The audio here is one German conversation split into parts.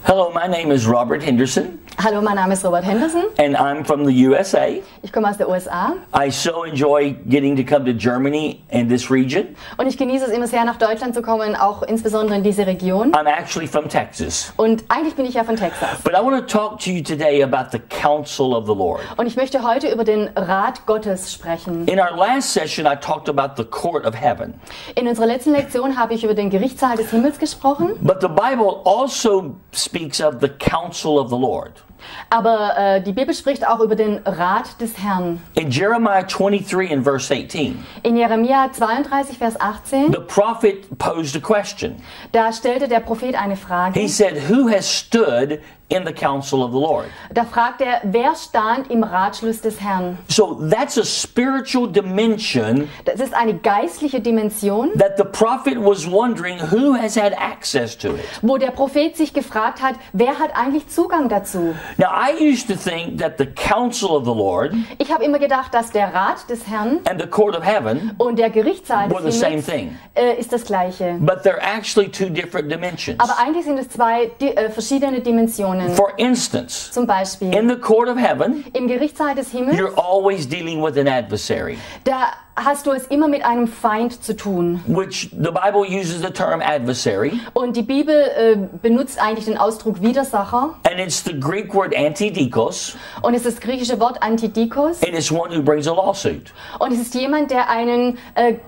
Hello, my name is Robert Henderson. Hallo, mein Name ist Robert Henderson. And I'm from the USA. Ich komme aus der USA. I so enjoy getting to come to Germany and this region. Und ich genieße es immer sehr, nach Deutschland zu kommen, auch insbesondere in diese Region. I'm actually from Texas. Und eigentlich bin ich ja von Texas. But I want to talk to you today about the counsel of the Lord. Und ich möchte heute über den Rat Gottes sprechen. In our last session, I talked about the court of heaven. In unserer letzten Lektion habe ich über den Gerichtssaal des Himmels gesprochen. But the Bible also speaks of the counsel of the Lord. Aber die Bibel spricht auch über den Rat des Herrn. In Jeremiah 23 and verse 18, In Jeremia 32, Vers 18, the prophet posed a question. da stellte der Prophet eine Frage. He said, "Who has stood in the counsel of the Lord?" Da fragt er, wer stand im Ratschluss des Herrn? So that's a spiritual dimension Das ist eine geistliche Dimension, that the prophet was wondering who has had access to it. wo der Prophet sich gefragt hat, wer hat eigentlich Zugang dazu? Now, I used to think that the counsel of the Lord Ich habe immer gedacht, dass der Rat des Herrn and the court of heaven und der Gerichtssaal were the des same Himmels thing, ist das Gleiche. but they're actually two different dimensions. Aber eigentlich sind es zwei verschiedene Dimensionen. For instance, Zum Beispiel in the court of heaven, im Gerichtssaal des Himmels, you're always dealing with an adversary, da hast du es immer mit einem Feind zu tun. which the Bible uses the term adversary, Und die Bibel benutzt eigentlich den Ausdruck Widersacher. and it's the Greek word antidikos, Und es ist das griechische Wort Antidikos. and it's one who brings a lawsuit. Und es ist jemand, der einen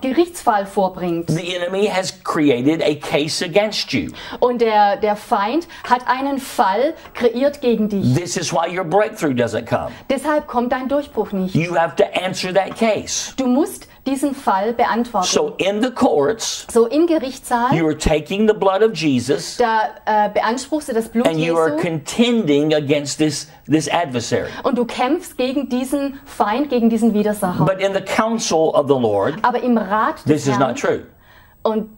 Gerichtsfall vorbringt. The enemy has created a case against you. Und der Feind hat einen Fall kreiert gegen dich. This is why your breakthrough doesn't come. Deshalb kommt dein Durchbruch nicht. You have to answer that case. Du musst diesen Fall beantworten. So in the courts, So im Gerichtssaal, you are taking the blood of Jesus da beanspruchst du das Blut and you are Jesu contending against this adversary. und du kämpfst gegen diesen Feind, gegen diesen Widersacher. But in the counsel of the Lord, Aber im Rat des this is not Herrn, true. und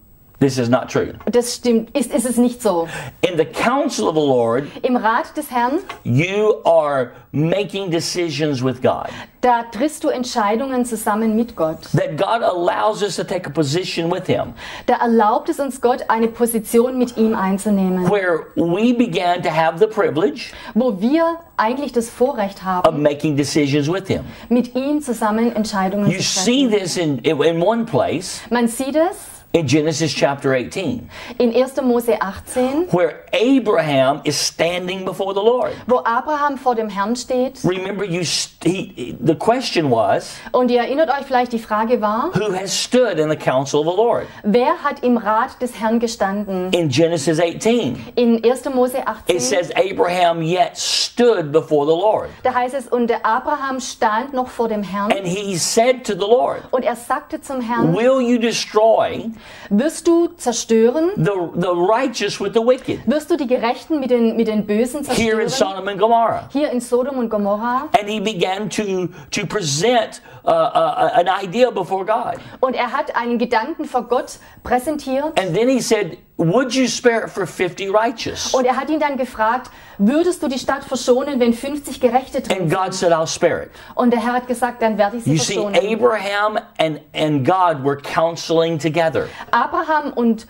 This is not true. das stimmt, ist es nicht so. In the counsel of the Lord, Im Rat des Herrn, you are making decisions with God. da triffst du Entscheidungen zusammen mit Gott. That God allows us to take a position with Him, Da erlaubt es uns Gott, eine Position mit ihm einzunehmen, where we began to have the privilege wo wir eigentlich das Vorrecht of haben, making decisions with Him. mit ihm zusammen Entscheidungen You zu see treffen. this in one place, Man sieht es in Genesis chapter 18, in 1. Mose 18, where Abraham is standing before the Lord. wo Abraham vor dem Herrn steht. Remember, the question was, Und ihr erinnert euch vielleicht, die Frage war, who has stood in the counsel of the Lord? wer hat im Rat des Herrn gestanden? In Genesis 18, In 1. Mose it 18, says Abraham yet stood before the Lord. da heißt es, und der Abraham stand noch vor dem Herrn And he said to the Lord, und er sagte zum Herrn, will you destroy wirst du zerstören? the righteous with the wicked Wirst du die Gerechten mit den Bösen here in zerstören? Sodom and Gomorrah? Hier in Sodom und Gomorra. And he began to present an idea before God. Und er hat einen Gedanken vor Gott präsentiert. And then he said, would you spare it for 50 righteous? Und er hat ihn dann gefragt, würdest du die Stadt verschonen, wenn 50 Gerechte drin And sind? God said, I'll spare it. Und der Herr hat gesagt, dann werde ich sie You see, verschonen. Abraham and God were counseling together. Abraham und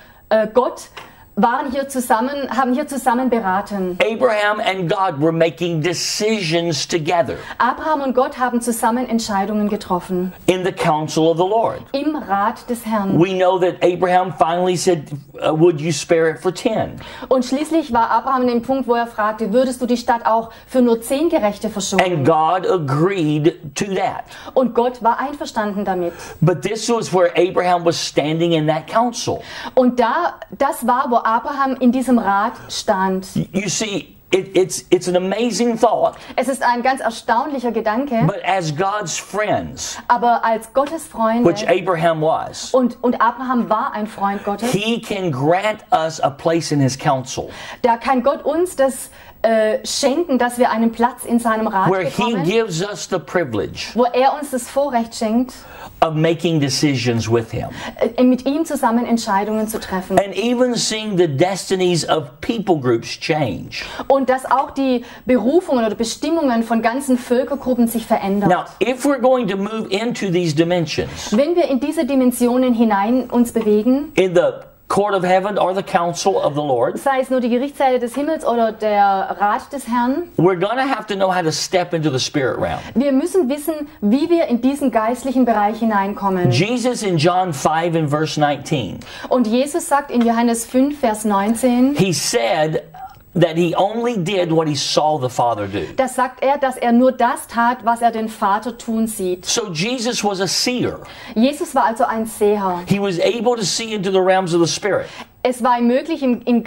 Gott haben hier zusammen beraten. Abraham and God were making decisions together Abraham und Gott haben zusammen Entscheidungen getroffen. in the counsel of the Lord. Im Rat des Herrn. We know that Abraham finally said, would you spare it for 10? Und schließlich war Abraham an dem Punkt, wo er fragte, würdest du die Stadt auch für nur 10 Gerechte And verschonen? God agreed to that. Und Gott war einverstanden damit. But this was where Abraham was standing in that council. Und das war, wo Abraham in diesem Rat stand. You see, it's an amazing thought, Es ist ein ganz erstaunlicher Gedanke, but as God's friends, aber als Gottes Freunde, which Abraham was, und Abraham war ein Freund Gottes, he can grant us a place in his council da kann Gott uns das schenken, dass wir einen Platz in seinem Rat where he bekommen, gives us the privilege wo er uns das Vorrecht schenkt, of making decisions with him mit ihm zusammen Entscheidungen zu treffen. and even seeing the destinies of people groups change. Und dass auch die Berufungen oder Bestimmungen von ganzen Völkergruppen sich verändern. Now, if we're going to move into these dimensions, Wenn wir in diese Dimensionen hinein uns bewegen, in the court of heaven or the counsel of the Lord, sei es nur die Gerichtssäle des Himmels oder der Rat des Herrn, we're going to have to know how to step into the spirit realm. wir müssen wissen, wie wir in diesen geistlichen Bereich hineinkommen. Jesus in John 5 and verse 19, Und Jesus sagt in Johannes 5, Vers 19, he said that he only did what he saw the Father do. das sagt er, dass er nur das tat, was er den Vater tun sieht. So Jesus was a seer. Jesus war also ein Seher. He was able to see into the realms of the Spirit. Es war ihm möglich, im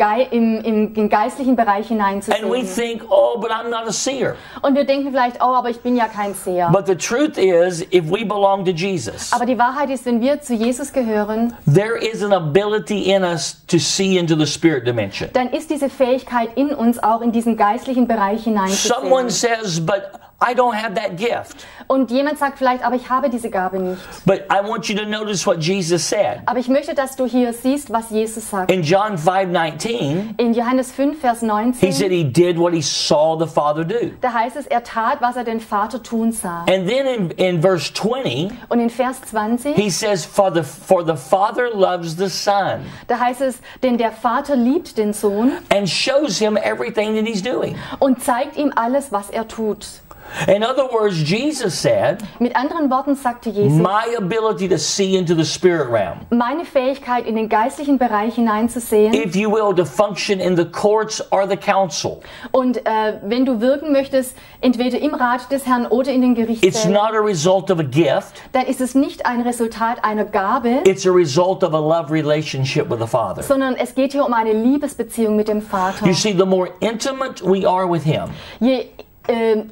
geistlichen Bereich And we hineinzusehen. think, oh, but I'm not a seer. Und wir denken vielleicht, oh, aber ich bin ja kein Seher. But the truth is, if we belong to Jesus, Aber die Wahrheit ist, wenn wir zu Jesus gehören, there is an ability in us to see into the spirit dimension. dann ist diese Fähigkeit in uns, auch in diesen geistlichen Bereich Someone hineinzusehen. says, but I don't have that gift. Und jemand sagt vielleicht, aber ich habe diese Gabe nicht. But I want you to notice what Jesus said. Aber ich möchte, dass du hier siehst, was Jesus sagt. In John 5:19, In Johannes 5, Vers he 19, said he did what he saw the Father do. da heißt es, er tat, was er den Vater tun sah. And then in verse 20, Und in Vers 20, he says, for the Father loves the Son da heißt es, denn der Vater liebt den Sohn and shows him everything that he's doing. und zeigt ihm alles, was er tut. In other words, Jesus said, Mit anderen Worten sagte Jesus, my ability to see into the spirit realm, meine Fähigkeit, in den geistlichen Bereich hineinzusehen if you will, to function in the courts or the council, und wenn du wirken möchtest, entweder im Rat des Herrn oder in den it's Gerichtssälen, not a result of a gift, dann ist es nicht ein Resultat einer Gabe, it's a result of a love relationship with the Father. sondern es geht hier um eine Liebesbeziehung mit dem Vater. You see, the more intimate we are with Him, Je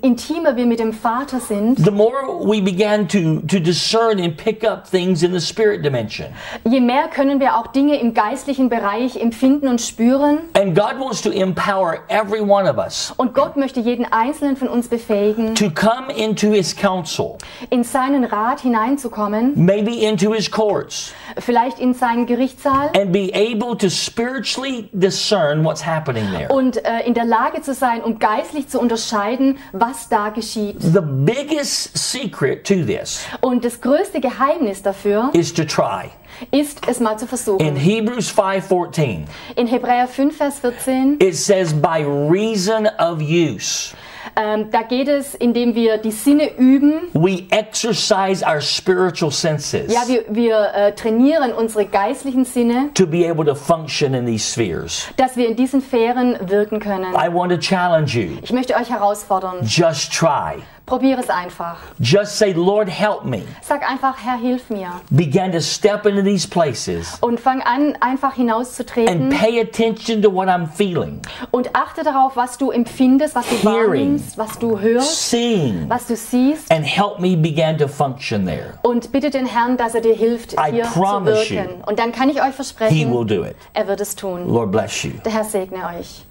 intimer wir mit dem Vater sind, the more we began to discern and pick up things in the spirit dimension. je mehr können wir auch Dinge im geistlichen Bereich empfinden und spüren. And God wants to empower every one of us Und Gott möchte jeden Einzelnen von uns befähigen, to come into His counsel, in seinen Rat hineinzukommen, maybe into His courts, vielleicht in seinen Gerichtssaal and be able to spiritually discern what's happening there. und in der Lage zu sein, um geistlich zu unterscheiden, was da geschieht. The biggest secret to this Und das größte Geheimnis dafür is to try. ist, es mal zu In versuchen. Hebrews 5:14, In Hebräer 5, Vers 14, it says, by reason of use, da geht es, indem wir die Sinne üben. we exercise our spiritual senses Ja, wir trainieren unsere geistlichen Sinne, to be able to function in these spheres. dass wir in diesen Sphären wirken können. I want to challenge you. Ich möchte euch herausfordern. Just try. Probiere es einfach. Just say, Lord, help me. Sag einfach, Herr, hilf mir. Begin to step into these places Und fang an, einfach and hinauszutreten pay attention to what I'm feeling, und achte darauf, was du empfindest, was du Hearing. wahrnimmst, was du hörst, seeing, was du siehst. and help me begin to function there. Und bitte den Herrn, dass er dir hilft, I hier zu promise wirken. Und dann kann ich euch He versprechen, will do it. er wird es tun. Lord bless you. Der Herr segne euch.